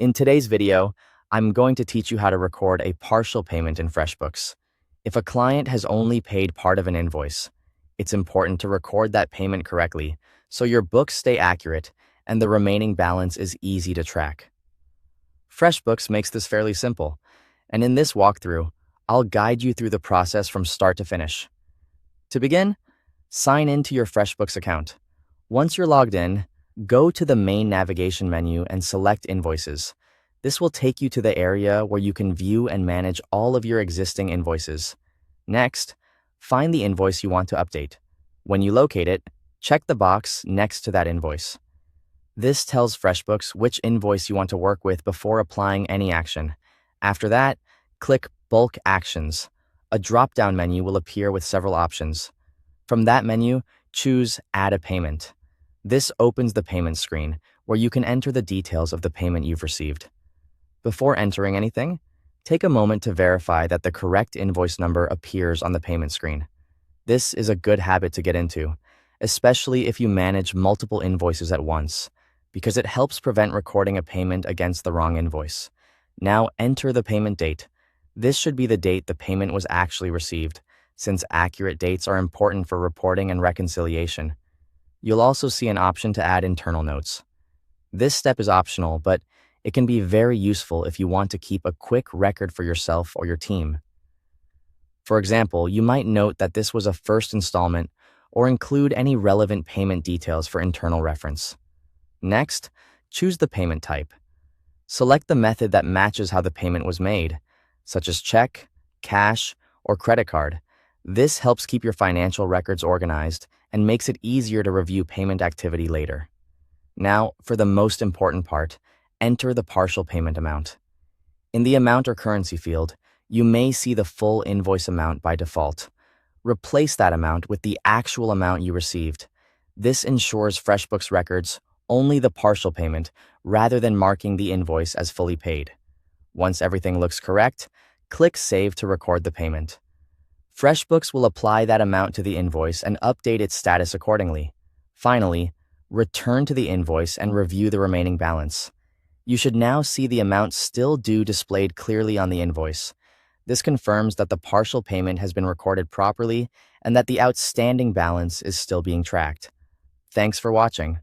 In today's video, I'm going to teach you how to record a partial payment in FreshBooks. If a client has only paid part of an invoice, it's important to record that payment correctly so your books stay accurate and the remaining balance is easy to track. FreshBooks makes this fairly simple, and in this walkthrough, I'll guide you through the process from start to finish. To begin, sign into your FreshBooks account. Once you're logged in, go to the main navigation menu and select Invoices. This will take you to the area where you can view and manage all of your existing invoices. Next, find the invoice you want to update. When you locate it, check the box next to that invoice. This tells FreshBooks which invoice you want to work with before applying any action. After that, click Bulk Actions. A drop-down menu will appear with several options. From that menu, choose Add a Payment. This opens the payment screen, where you can enter the details of the payment you've received. Before entering anything, take a moment to verify that the correct invoice number appears on the payment screen. This is a good habit to get into, especially if you manage multiple invoices at once, because it helps prevent recording a payment against the wrong invoice. Now enter the payment date. This should be the date the payment was actually received, since accurate dates are important for reporting and reconciliation. You'll also see an option to add internal notes. This step is optional, but it can be very useful if you want to keep a quick record for yourself or your team. For example, you might note that this was a first installment or include any relevant payment details for internal reference. Next, choose the payment type. Select the method that matches how the payment was made, such as check, cash, or credit card. This helps keep your financial records organized and makes it easier to review payment activity later. Now, for the most important part, enter the partial payment amount. In the amount or currency field, you may see the full invoice amount by default. Replace that amount with the actual amount you received. This ensures FreshBooks records only the partial payment rather than marking the invoice as fully paid. Once everything looks correct, click Save to record the payment. FreshBooks will apply that amount to the invoice and update its status accordingly. Finally, return to the invoice and review the remaining balance. You should now see the amount still due displayed clearly on the invoice. This confirms that the partial payment has been recorded properly and that the outstanding balance is still being tracked. Thanks for watching.